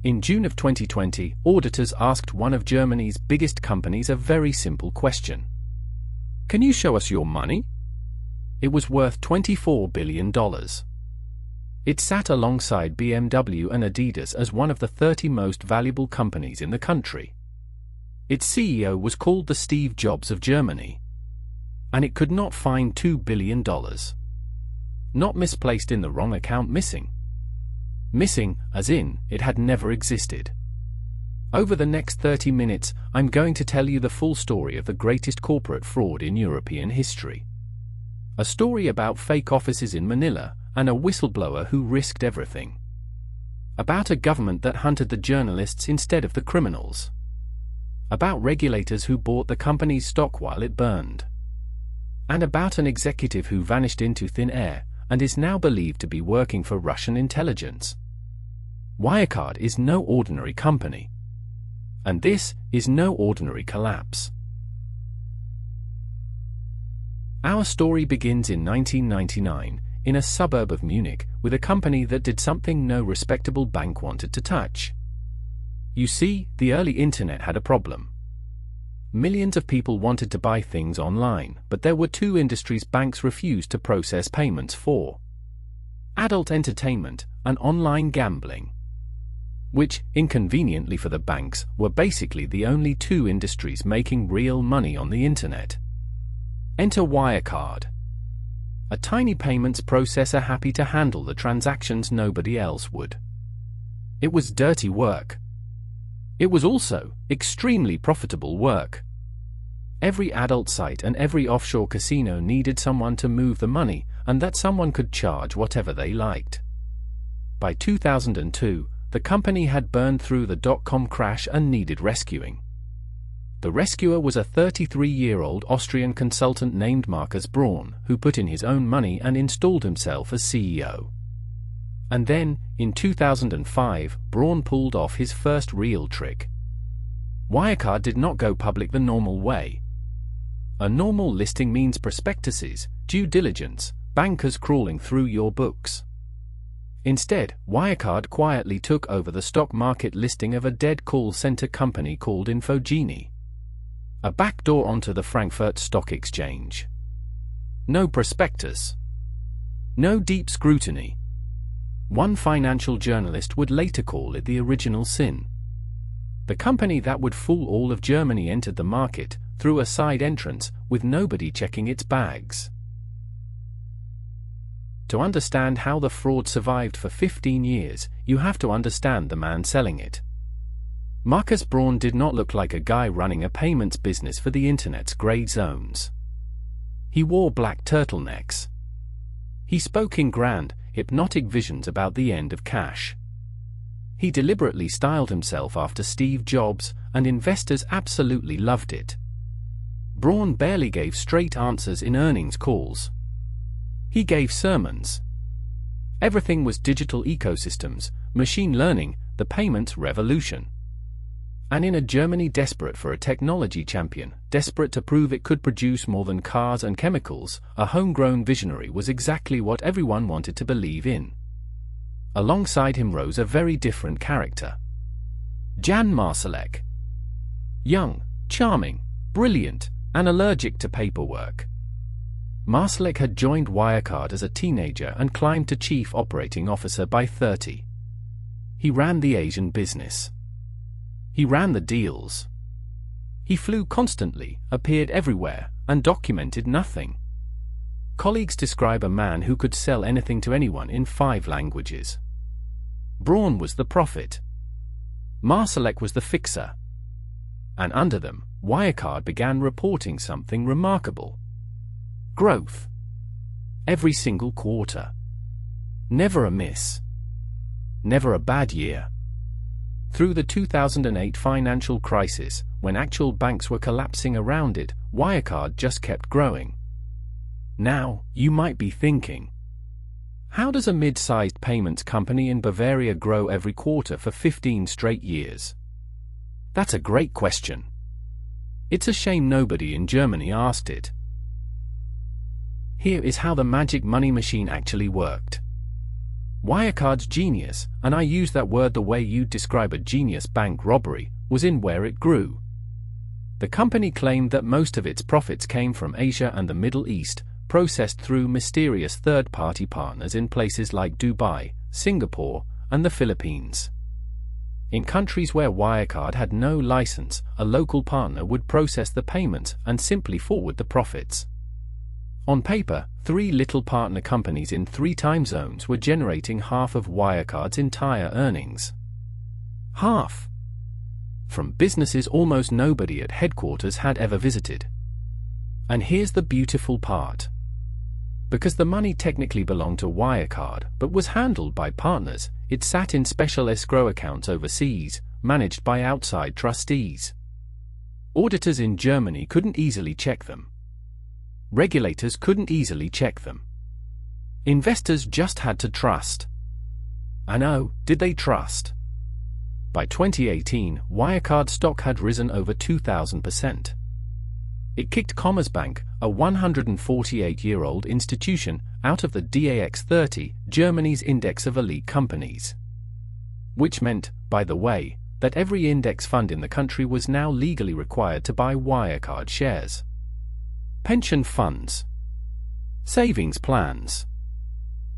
In June of 2020, auditors asked one of Germany's biggest companies a very simple question. Can you show us your money? It was worth $24 billion. It sat alongside BMW and Adidas as one of the 30 most valuable companies in the country. Its CEO was called the Steve Jobs of Germany. And it could not find $2 billion. Not misplaced in the wrong account, missing. Missing, as in, it had never existed. Over the next 30 minutes, I'm going to tell you the full story of the greatest corporate fraud in European history. A story about fake offices in Manila, and a whistleblower who risked everything. About a government that hunted the journalists instead of the criminals. About regulators who bought the company's stock while it burned. And about an executive who vanished into thin air, and is now believed to be working for Russian intelligence. Wirecard is no ordinary company. And this is no ordinary collapse. Our story begins in 1999, in a suburb of Munich, with a company that did something no respectable bank wanted to touch. You see, the early internet had a problem. Millions of people wanted to buy things online, but there were two industries banks refused to process payments for: adult entertainment and online gambling. Which, inconveniently for the banks, were basically the only two industries making real money on the internet. Enter Wirecard. A tiny payments processor happy to handle the transactions nobody else would. It was dirty work. It was also extremely profitable work. Every adult site and every offshore casino needed someone to move the money, and that someone could charge whatever they liked. By 2002, the company had burned through the dot-com crash and needed rescuing. The rescuer was a 33-year-old Austrian consultant named Markus Braun, who put in his own money and installed himself as CEO. And then, in 2005, Braun pulled off his first real trick. Wirecard did not go public the normal way. A normal listing means prospectuses, due diligence, bankers crawling through your books. Instead, Wirecard quietly took over the stock market listing of a dead call center company called Infogenie. A backdoor onto the Frankfurt Stock Exchange. No prospectus. No deep scrutiny. One financial journalist would later call it the original sin. The company that would fool all of Germany entered the market, through a side entrance, with nobody checking its bags. To understand how the fraud survived for 15 years, you have to understand the man selling it. Markus Braun did not look like a guy running a payments business for the internet's grey zones. He wore black turtlenecks. He spoke in grand, hypnotic visions about the end of cash. He deliberately styled himself after Steve Jobs, and investors absolutely loved it. Braun barely gave straight answers in earnings calls. He gave sermons. Everything was digital ecosystems, machine learning, the payments revolution. And in a Germany desperate for a technology champion, desperate to prove it could produce more than cars and chemicals, a homegrown visionary was exactly what everyone wanted to believe in. Alongside him rose a very different character. Jan Marsalek. Young, charming, brilliant, and allergic to paperwork. Marsalek had joined Wirecard as a teenager and climbed to chief operating officer by 30. He ran the Asian business. He ran the deals. He flew constantly, appeared everywhere, and documented nothing. Colleagues describe a man who could sell anything to anyone in 5 languages. Braun was the prophet. Marsalek was the fixer. And under them, Wirecard began reporting something remarkable. Growth. Every single quarter. Never a miss. Never a bad year. Through the 2008 financial crisis, when actual banks were collapsing around it, Wirecard just kept growing. Now, you might be thinking, how does a mid-sized payments company in Bavaria grow every quarter for 15 straight years? That's a great question. It's a shame nobody in Germany asked it. Here is how the magic money machine actually worked. Wirecard's genius, and I use that word the way you'd describe a genius bank robbery, was in where it grew. The company claimed that most of its profits came from Asia and the Middle East, processed through mysterious third-party partners in places like Dubai, Singapore, and the Philippines. In countries where Wirecard had no license, a local partner would process the payments and simply forward the profits. On paper, 3 little partner companies in 3 time zones were generating half of Wirecard's entire earnings. Half! From businesses almost nobody at headquarters had ever visited. And here's the beautiful part. Because the money technically belonged to Wirecard but was handled by partners, it sat in special escrow accounts overseas, managed by outside trustees. Auditors in Germany couldn't easily check them. Regulators couldn't easily check them. Investors just had to trust. And oh, did they trust? By 2018, Wirecard stock had risen over 2,000%. It kicked Commerzbank, a 148-year-old institution, out of the DAX 30, Germany's index of elite companies. Which meant, by the way, that every index fund in the country was now legally required to buy Wirecard shares. Pension funds, savings plans,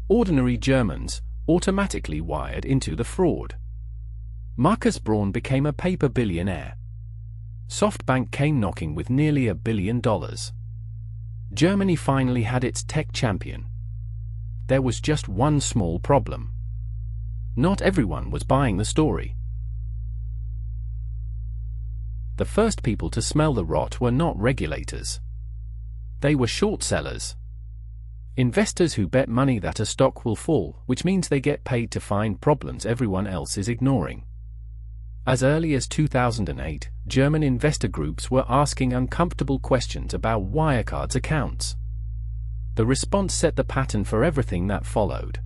ordinary Germans, automatically wired into the fraud. Markus Braun became a paper billionaire. SoftBank came knocking with nearly $1 billion. Germany finally had its tech champion. There was just one small problem. Not everyone was buying the story. The first people to smell the rot were not regulators. They were short sellers. Investors who bet money that a stock will fall, which means they get paid to find problems everyone else is ignoring. As early as 2008, German investor groups were asking uncomfortable questions about Wirecard's accounts. The response set the pattern for everything that followed.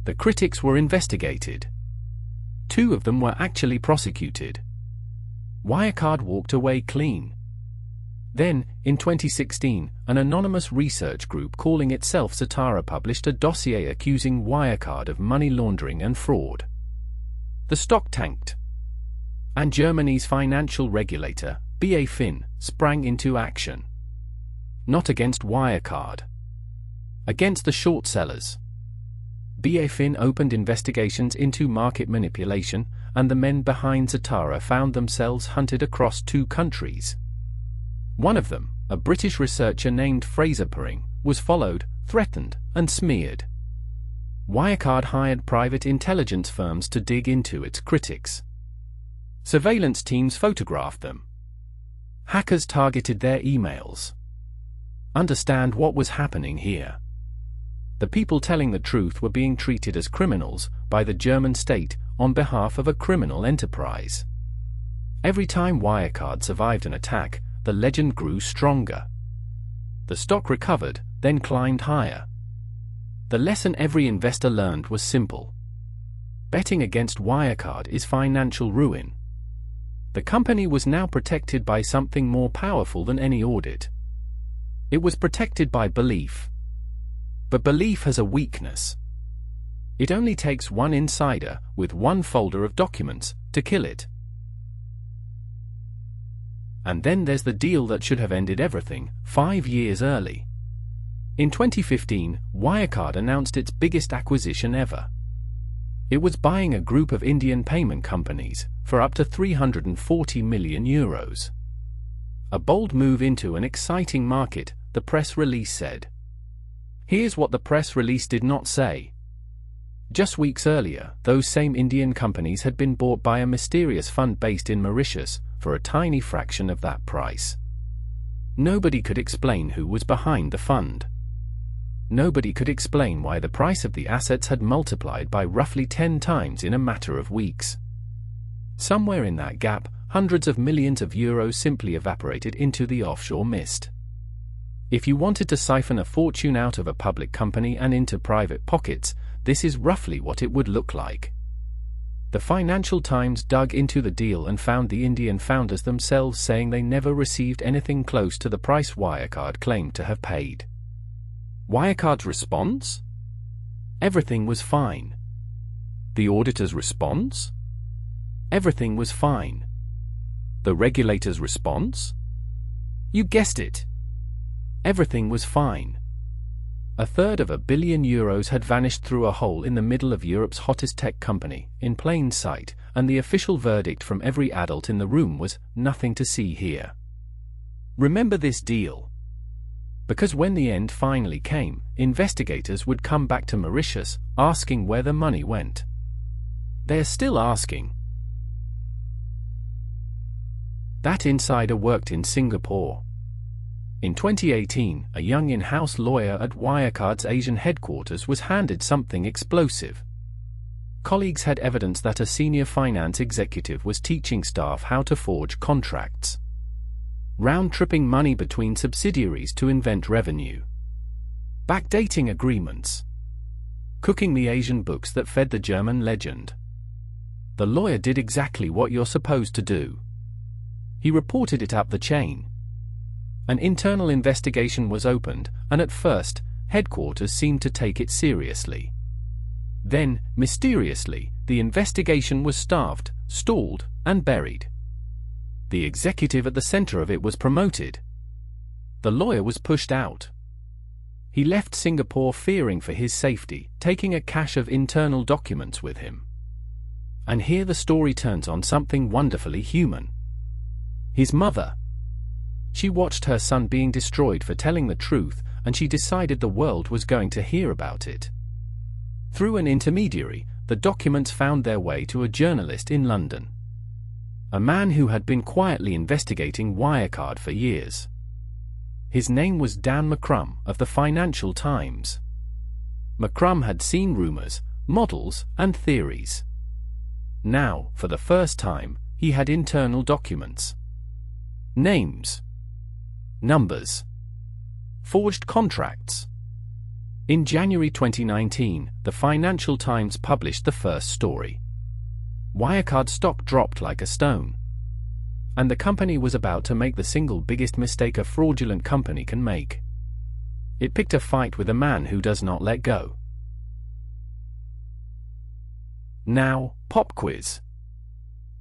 The critics were investigated. 2 of them were actually prosecuted. Wirecard walked away clean. Then, in 2016, an anonymous research group calling itself Zatara published a dossier accusing Wirecard of money laundering and fraud. The stock tanked. And Germany's financial regulator, BaFin, sprang into action. Not against Wirecard. Against the short sellers. BaFin opened investigations into market manipulation, and the men behind Zatara found themselves hunted across 2 countries. One of them, a British researcher named Fraser Pring, was followed, threatened, and smeared. Wirecard hired private intelligence firms to dig into its critics. Surveillance teams photographed them. Hackers targeted their emails. Understand what was happening here. The people telling the truth were being treated as criminals by the German state on behalf of a criminal enterprise. Every time Wirecard survived an attack, the legend grew stronger. The stock recovered, then climbed higher. The lesson every investor learned was simple. Betting against Wirecard is financial ruin. The company was now protected by something more powerful than any audit. It was protected by belief. But belief has a weakness. It only takes one insider, with one folder of documents, to kill it. And then there's the deal that should have ended everything, 5 years early. In 2015, Wirecard announced its biggest acquisition ever. It was buying a group of Indian payment companies for up to €340 million. A bold move into an exciting market, the press release said. Here's what the press release did not say. Just weeks earlier, those same Indian companies had been bought by a mysterious fund based in Mauritius for a tiny fraction of that price. Nobody could explain who was behind the fund. Nobody could explain why the price of the assets had multiplied by roughly 10 times in a matter of weeks. Somewhere in that gap, hundreds of millions of euros simply evaporated into the offshore mist. If you wanted to siphon a fortune out of a public company and into private pockets, this is roughly what it would look like. The Financial Times dug into the deal and found the Indian founders themselves saying they never received anything close to the price Wirecard claimed to have paid. Wirecard's response? Everything was fine. The auditor's response? Everything was fine. The regulator's response? You guessed it. Everything was fine. €1/3 billion had vanished through a hole in the middle of Europe's hottest tech company, in plain sight, and the official verdict from every adult in the room was, nothing to see here. Remember this deal. Because when the end finally came, investigators would come back to Mauritius, asking where the money went. They're still asking. That insider worked in Singapore. In 2018, a young in-house lawyer at Wirecard's Asian headquarters was handed something explosive. Colleagues had evidence that a senior finance executive was teaching staff how to forge contracts, round-tripping money between subsidiaries to invent revenue, backdating agreements, cooking the Asian books that fed the German legend. The lawyer did exactly what you're supposed to do. He reported it up the chain. An internal investigation was opened, and at first, headquarters seemed to take it seriously. Then, mysteriously, the investigation was starved, stalled, and buried. The executive at the center of it was promoted. The lawyer was pushed out. He left Singapore fearing for his safety, taking a cache of internal documents with him. And here the story turns on something wonderfully human. His mother. She watched her son being destroyed for telling the truth, and she decided the world was going to hear about it. Through an intermediary, the documents found their way to a journalist in London. A man who had been quietly investigating Wirecard for years. His name was Dan McCrum of the Financial Times. McCrum had seen rumors, models, and theories. Now, for the first time, he had internal documents. Names. Numbers. Forged contracts. In January 2019, the Financial Times published the first story. Wirecard stock dropped like a stone. And the company was about to make the single biggest mistake a fraudulent company can make. It picked a fight with a man who does not let go. Now, pop quiz.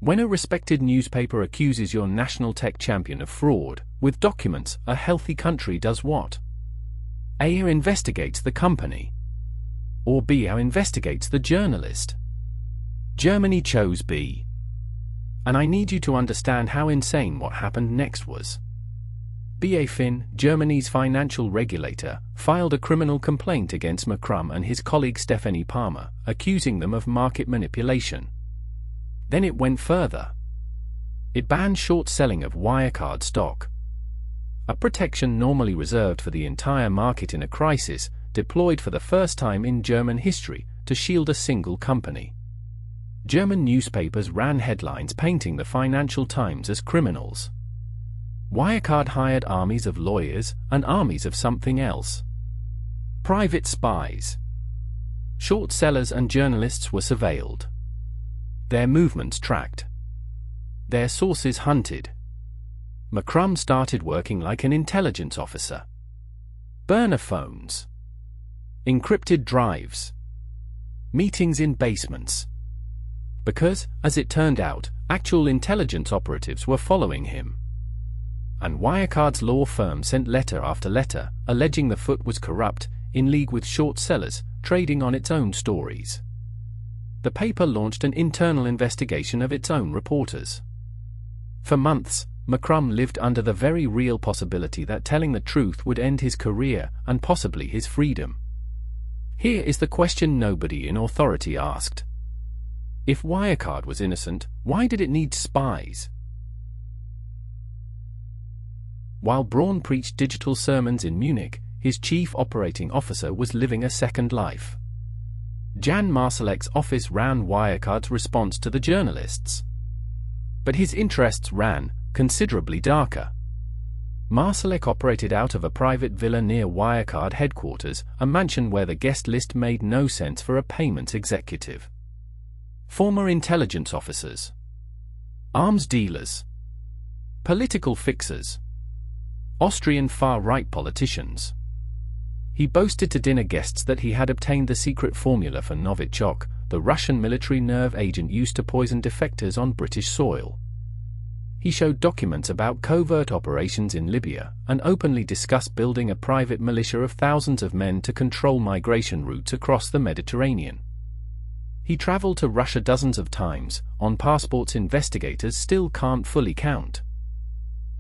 When a respected newspaper accuses your national tech champion of fraud, with documents, a healthy country does what? A. Investigates the company. Or B. Investigates the journalist. Germany chose B. And I need you to understand how insane what happened next was. BaFin, Germany's financial regulator, filed a criminal complaint against McCrum and his colleague Stephanie Palmer, accusing them of market manipulation. Then it went further. It banned short selling of Wirecard stock. A protection normally reserved for the entire market in a crisis, deployed for the first time in German history to shield a single company. German newspapers ran headlines painting the Financial Times as criminals. Wirecard hired armies of lawyers and armies of something else. Private spies. Short sellers and journalists were surveilled. Their movements tracked. Their sources hunted. McCrum started working like an intelligence officer. Burner phones. Encrypted drives. Meetings in basements. Because, as it turned out, actual intelligence operatives were following him. And Wirecard's law firm sent letter after letter, alleging the foot was corrupt, in league with short sellers, trading on its own stories. The paper launched an internal investigation of its own reporters. For months, McCrum lived under the very real possibility that telling the truth would end his career and possibly his freedom. Here is the question nobody in authority asked. If Wirecard was innocent, why did it need spies? While Braun preached digital sermons in Munich, his chief operating officer was living a second life. Jan Marsalek's office ran Wirecard's response to the journalists. But his interests ran considerably darker. Marsalek operated out of a private villa near Wirecard headquarters, a mansion where the guest list made no sense for a payments executive. Former intelligence officers. Arms dealers. Political fixers. Austrian far-right politicians. He boasted to dinner guests that he had obtained the secret formula for Novichok, the Russian military nerve agent used to poison defectors on British soil. He showed documents about covert operations in Libya and openly discussed building a private militia of thousands of men to control migration routes across the Mediterranean. He traveled to Russia dozens of times, on passports investigators still can't fully count.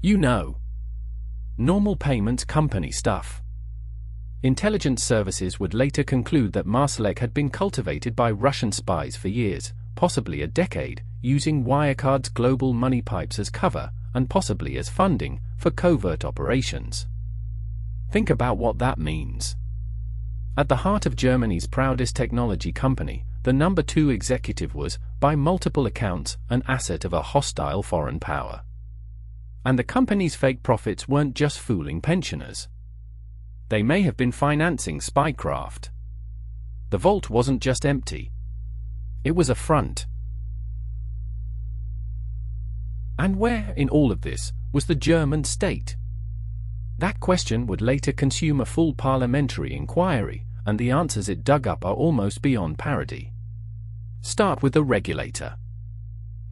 You know, normal payments company stuff. Intelligence services would later conclude that Marsalek had been cultivated by Russian spies for years, possibly a decade, using Wirecard's global money pipes as cover, and possibly as funding, for covert operations. Think about what that means. At the heart of Germany's proudest technology company, the number 2 executive was, by multiple accounts, an asset of a hostile foreign power. And the company's fake profits weren't just fooling pensioners. They may have been financing spycraft. The vault wasn't just empty. It was a front. And where, in all of this, was the German state? That question would later consume a full parliamentary inquiry, and the answers it dug up are almost beyond parody. Start with the regulator.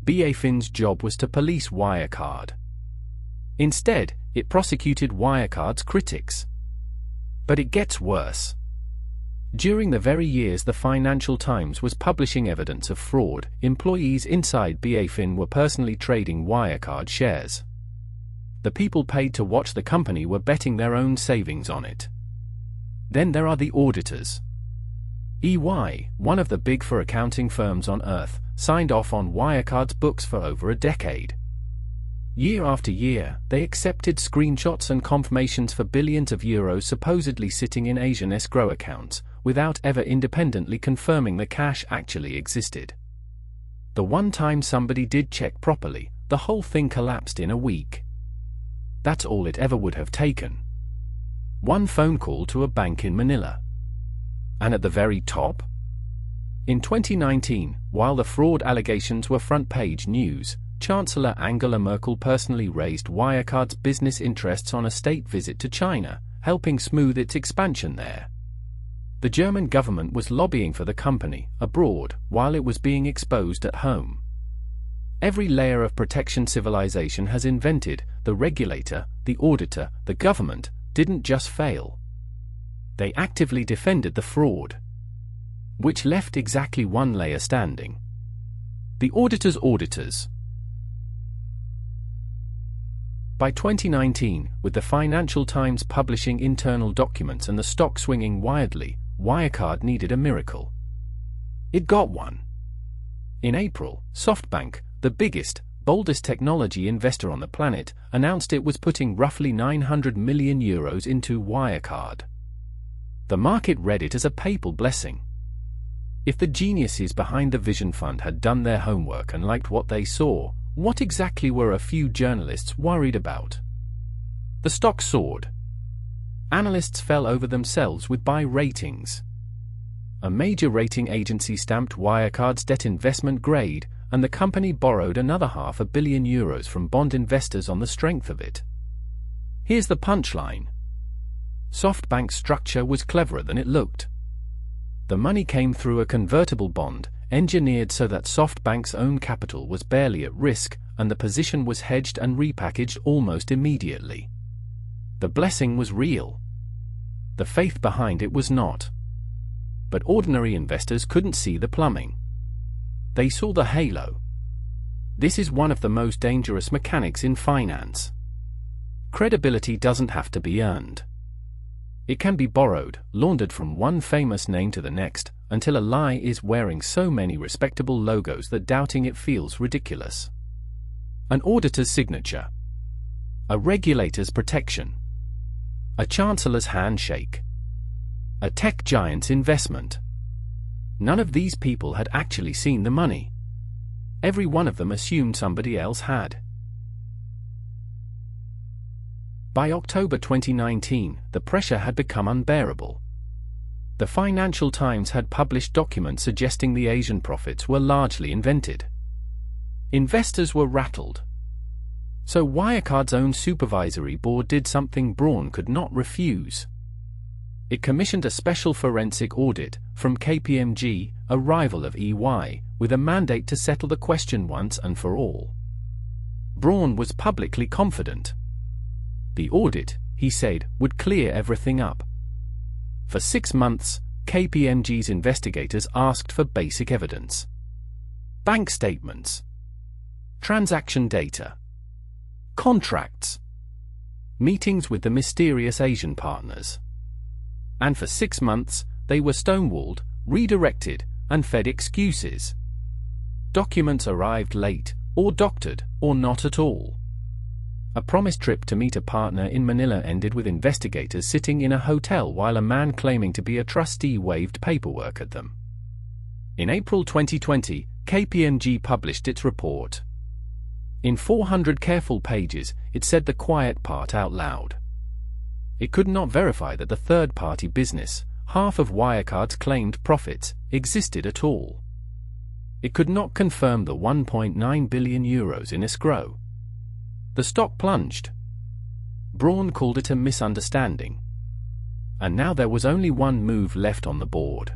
BaFin's job was to police Wirecard. Instead, it prosecuted Wirecard's critics. But it gets worse. During the very years the Financial Times was publishing evidence of fraud, employees inside BaFin were personally trading Wirecard shares. The people paid to watch the company were betting their own savings on it. Then there are the auditors. EY, one of the Big Four accounting firms on earth, signed off on Wirecard's books for over a decade. Year after year, they accepted screenshots and confirmations for billions of euros supposedly sitting in Asian escrow accounts, without ever independently confirming the cash actually existed. The one time somebody did check properly, the whole thing collapsed in a week. That's all it ever would have taken. One phone call to a bank in Manila. And at the very top? In 2019, while the fraud allegations were front-page news, Chancellor Angela Merkel personally raised Wirecard's business interests on a state visit to China, helping smooth its expansion there. The German government was lobbying for the company abroad while it was being exposed at home. Every layer of protection civilization has invented, the regulator, the auditor, the government, didn't just fail. They actively defended the fraud, which left exactly one layer standing. The auditor's auditors. By 2019, with the Financial Times publishing internal documents and the stock swinging wildly, Wirecard needed a miracle. It got one. In April, SoftBank, the biggest, boldest technology investor on the planet, announced it was putting roughly €900 million into Wirecard. The market read it as a papal blessing. If the geniuses behind the Vision Fund had done their homework and liked what they saw, what exactly were a few journalists worried about? The stock soared. Analysts fell over themselves with buy ratings. A major rating agency stamped Wirecard's debt investment grade, and the company borrowed another €500 million from bond investors on the strength of it. Here's the punchline. SoftBank's structure was cleverer than it looked. The money came through a convertible bond, engineered so that SoftBank's own capital was barely at risk, and the position was hedged and repackaged almost immediately. The blessing was real. The faith behind it was not. But ordinary investors couldn't see the plumbing. They saw the halo. This is one of the most dangerous mechanics in finance. Credibility doesn't have to be earned. It can be borrowed, laundered from one famous name to the next, until a lie is wearing so many respectable logos that doubting it feels ridiculous. An auditor's signature. A regulator's protection. A chancellor's handshake. A tech giant's investment. None of these people had actually seen the money. Every one of them assumed somebody else had. By October 2019, the pressure had become unbearable. The Financial Times had published documents suggesting the Asian profits were largely invented. Investors were rattled. So Wirecard's own supervisory board did something Braun could not refuse. It commissioned a special forensic audit from KPMG, a rival of EY, with a mandate to settle the question once and for all. Braun was publicly confident. The audit, he said, would clear everything up. For 6 months, KPMG's investigators asked for basic evidence. Bank statements, transaction data, contracts, meetings with the mysterious Asian partners. And for 6 months, they were stonewalled, redirected, and fed excuses. Documents arrived late, or doctored, or not at all. A promised trip to meet a partner in Manila ended with investigators sitting in a hotel while a man claiming to be a trustee waved paperwork at them. In April 2020, KPMG published its report. In 400 careful pages, it said the quiet part out loud. It could not verify that the third-party business, half of Wirecard's claimed profits, existed at all. It could not confirm the €1.9 billion in escrow. The stock plunged. Braun called it a misunderstanding. And now there was only one move left on the board.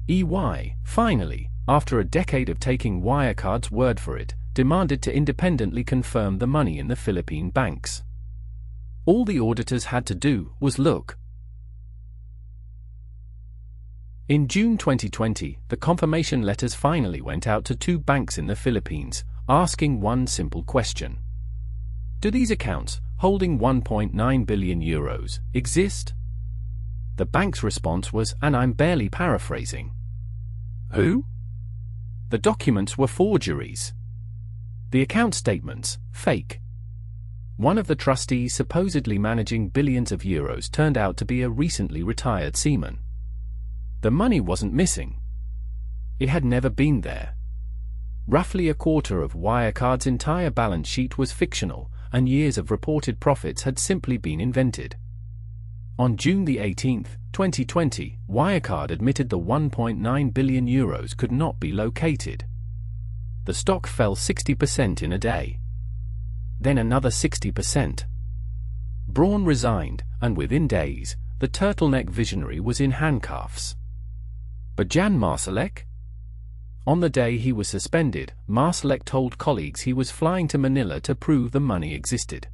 EY, finally, after a decade of taking Wirecard's word for it, demanded to independently confirm the money in the Philippine banks. All the auditors had to do was look. In June 2020, the confirmation letters finally went out to 2 banks in the Philippines, asking one simple question. Do these accounts, holding €1.9 billion, exist? The bank's response was, and I'm barely paraphrasing, "Who?" The documents were forgeries. The account statements, fake. One of the trustees supposedly managing billions of euros turned out to be a recently retired seaman. The money wasn't missing. It had never been there. Roughly a quarter of Wirecard's entire balance sheet was fictional, and years of reported profits had simply been invented. On June 18, 2020, Wirecard admitted the €1.9 billion could not be located. The stock fell 60% in a day. Then another 60%. Braun resigned, and within days, the turtleneck visionary was in handcuffs. But Jan Marsalek? On the day he was suspended, Marsalek told colleagues he was flying to Manila to prove the money existed.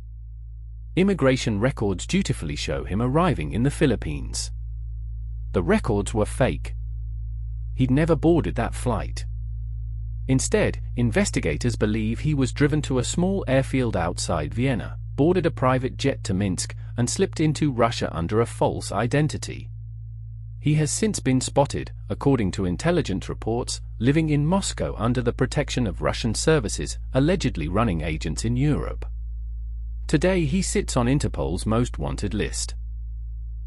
Immigration records dutifully show him arriving in the Philippines. The records were fake. He'd never boarded that flight. Instead, investigators believe he was driven to a small airfield outside Vienna, boarded a private jet to Minsk, and slipped into Russia under a false identity. He has since been spotted, according to intelligence reports, living in Moscow under the protection of Russian services, allegedly running agents in Europe. Today he sits on Interpol's most wanted list.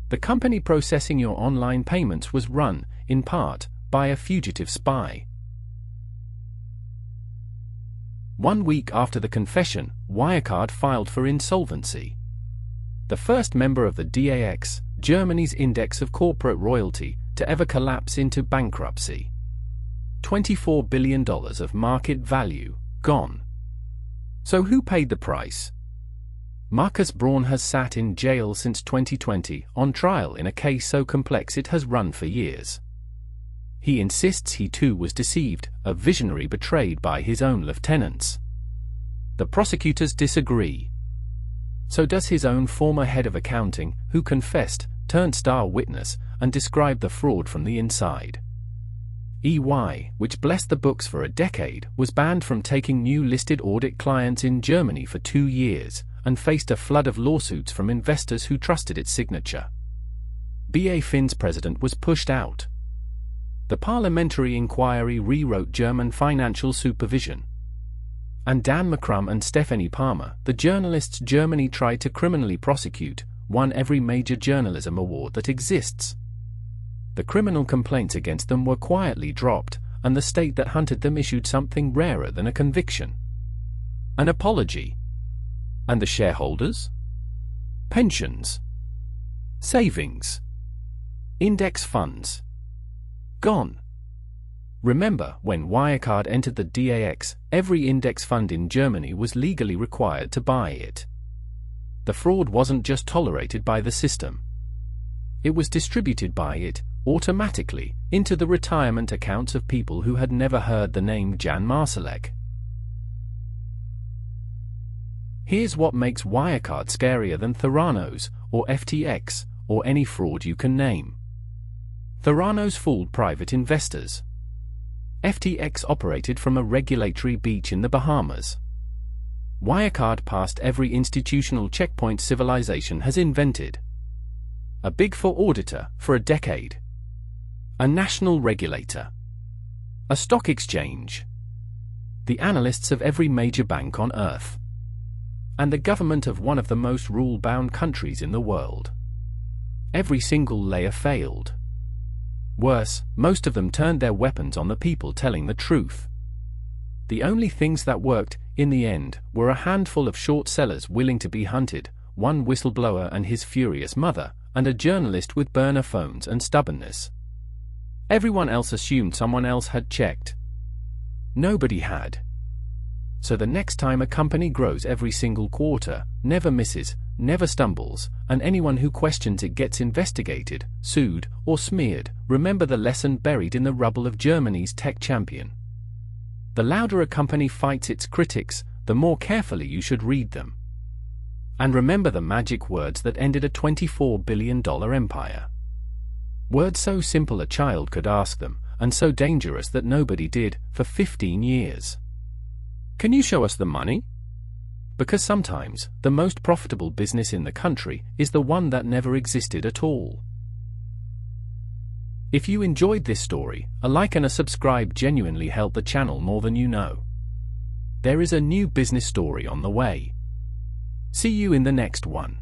The company processing your online payments was run, in part, by a fugitive spy. 1 week after the confession, Wirecard filed for insolvency. The first member of the DAX, Germany's index of corporate royalty, to ever collapse into bankruptcy. $24 billion of market value, gone. So who paid the price? Markus Braun has sat in jail since 2020, on trial in a case so complex it has run for years. He insists he too was deceived, a visionary betrayed by his own lieutenants. The prosecutors disagree. So does his own former head of accounting, who confessed, turned star witness, and described the fraud from the inside. EY, which blessed the books for a decade, was banned from taking new listed audit clients in Germany for 2 years, and faced a flood of lawsuits from investors who trusted its signature. BaFin's president was pushed out. The parliamentary inquiry rewrote German financial supervision. And Dan McCrum and Stephanie Palmer, the journalists Germany tried to criminally prosecute, won every major journalism award that exists. The criminal complaints against them were quietly dropped, and the state that hunted them issued something rarer than a conviction: an apology. And the shareholders? Pensions, savings, index funds. Gone. Remember, when Wirecard entered the DAX, every index fund in Germany was legally required to buy it. The fraud wasn't just tolerated by the system. It was distributed by it, automatically, into the retirement accounts of people who had never heard the name Jan Marsalek. Here's what makes Wirecard scarier than Theranos, or FTX, or any fraud you can name. Theranos fooled private investors. FTX operated from a regulatory beach in the Bahamas. Wirecard passed every institutional checkpoint civilization has invented. A Big Four auditor for a decade. A national regulator. A stock exchange. The analysts of every major bank on earth. And the government of one of the most rule-bound countries in the world. Every single layer failed. Worse, most of them turned their weapons on the people telling the truth. The only things that worked, in the end, were a handful of short sellers willing to be hunted, one whistleblower and his furious mother, and a journalist with burner phones and stubbornness. Everyone else assumed someone else had checked. Nobody had. So the next time a company grows every single quarter, never misses, never stumbles, and anyone who questions it gets investigated, sued, or smeared, remember the lesson buried in the rubble of Germany's tech champion. The louder a company fights its critics, the more carefully you should read them. And remember the magic words that ended a $24 billion empire. Words so simple a child could ask them, and so dangerous that nobody did, for 15 years. Can you show us the money? Because sometimes, the most profitable business in the country is the one that never existed at all. If you enjoyed this story, a like and a subscribe genuinely help the channel more than you know. There is a new business story on the way. See you in the next one.